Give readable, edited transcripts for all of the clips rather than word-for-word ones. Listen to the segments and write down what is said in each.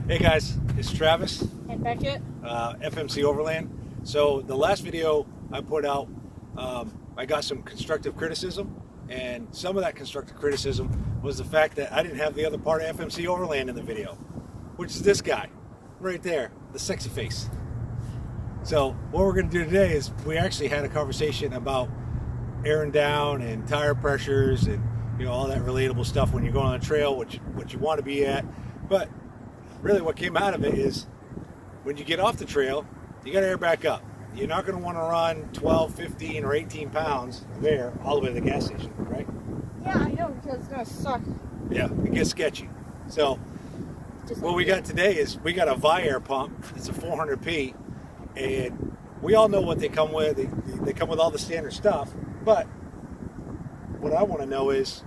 Hey guys, it's Travis. And Beckett. FMC Overland. So the last video I put out, I got some constructive criticism, and some of that constructive criticism was the fact that I didn't have the other part of FMC Overland in the video, which is this guy, right there, the sexy face. So what we're going to do today is we actually had a conversation about airing down and tire pressures and all that relatable stuff when you're going on a trail, what you want to be at. But really what came out of it is when you get off the trail, you got to air back up. You're not going to want to run 12, 15, or 18 pounds of air all the way to the gas station, right? Yeah, I know, because it's going to suck. Yeah, it gets sketchy. So what we got today is we got a Viair pump. It's a 400p, and we all know what they come with. They come with all the standard stuff, but what I want to know is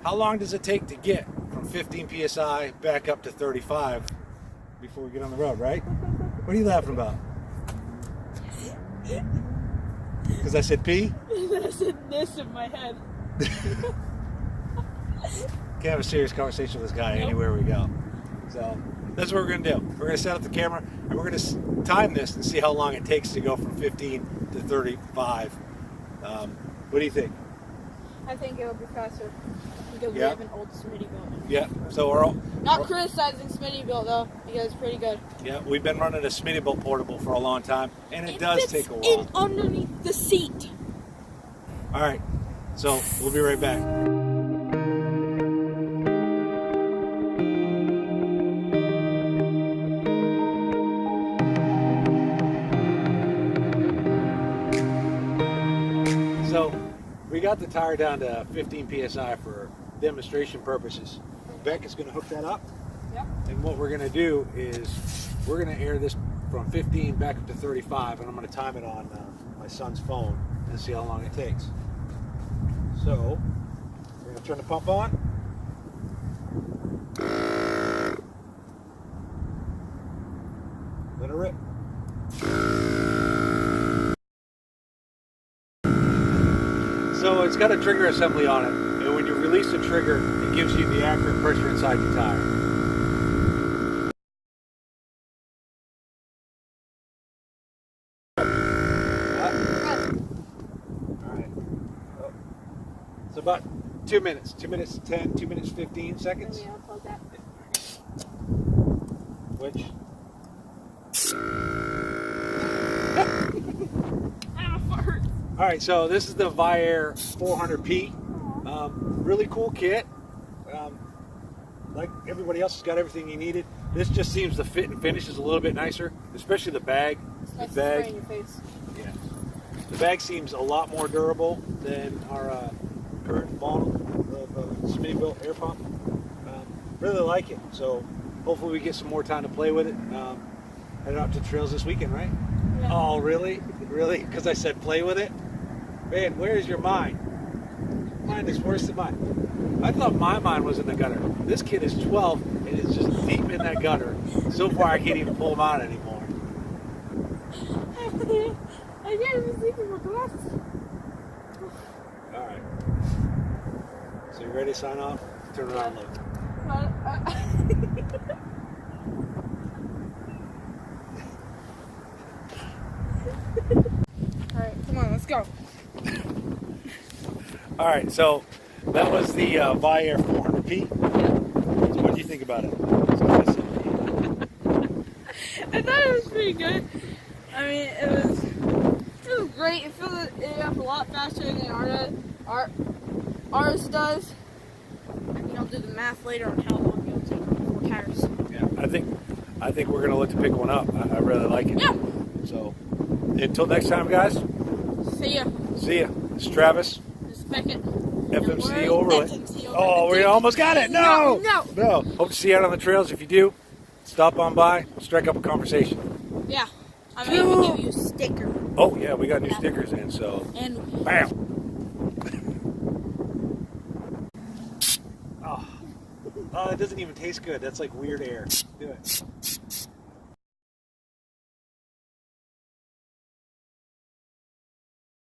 how long does it take to get from 15 PSI back up to 35 before we get on the road, right? What are you laughing about? Because I said P? I said this in my head. Can't have a serious conversation with this guy anywhere we go. So that's what we're going to do. We're going to set up the camera and we're going to time this and see how long it takes to go from 15 to 35. What do you think? I think it'll be faster because we have an old Smittybilt. Yeah, so we're all... Not criticizing Smittybilt though, because it's pretty good. Yeah, we've been running a Smittybilt Portable for a long time, and it does take a while. In underneath the seat. All right, so we'll be right back. So we got the tire down to 15 PSI for demonstration purposes. Beck is going to hook that up. Yep. And what we're going to do is we're going to air this from 15 back up to 35, and I'm going to time it on my son's phone and see how long it takes. So we're going to turn the pump on. Let it rip. So it's got a trigger assembly on it, and when you release the trigger, it gives you the accurate pressure inside the tire. Alright. Oh. It's about 2 minutes. 2 minutes 10, 2 minutes 15 seconds. Let me unplug that. Which? Alright, so this is the Viair 400p. Really cool kit. Like everybody else has got everything you needed. This just seems the fit and finish is a little bit nicer, especially the bag. It's The nice bag, in your face. yeah. The bag seems a lot more durable than our current model of Smittybilt air pump. Really like it. So hopefully we get some more time to play with it. Headed out to trails this weekend, right? Yeah. Oh, really? Really? Because I said play with it? Man, where's your mind? Mine is worse than mine. I thought my mind was in the gutter. This kid is 12 and is just deep in that gutter. So far I can't even pull him out anymore. I can't even see through my glasses. Alright. So you ready to sign off? Turn around and look. Alright, come on, let's go. Alright, so that was the Viair 400p. So what do you think about it? I thought it was pretty good. I mean, it was great. It filled it up a lot faster than ours does. I mean, I'll do the math later on how long it'll take for 4 tires. Yeah, I think we're gonna look to pick one up. I really like it. Yeah. So until next time, guys. See ya. See ya. It's Travis. This is Beckett. FMC Overland. FMC Oh, we almost got it. No. No. Hope to see you out on the trails. If you do, stop on by. Strike up a conversation. Yeah. I may even give you a sticker. Oh yeah, we got new stickers in. So And bam. Oh, it doesn't even taste good. That's like weird air. Do it.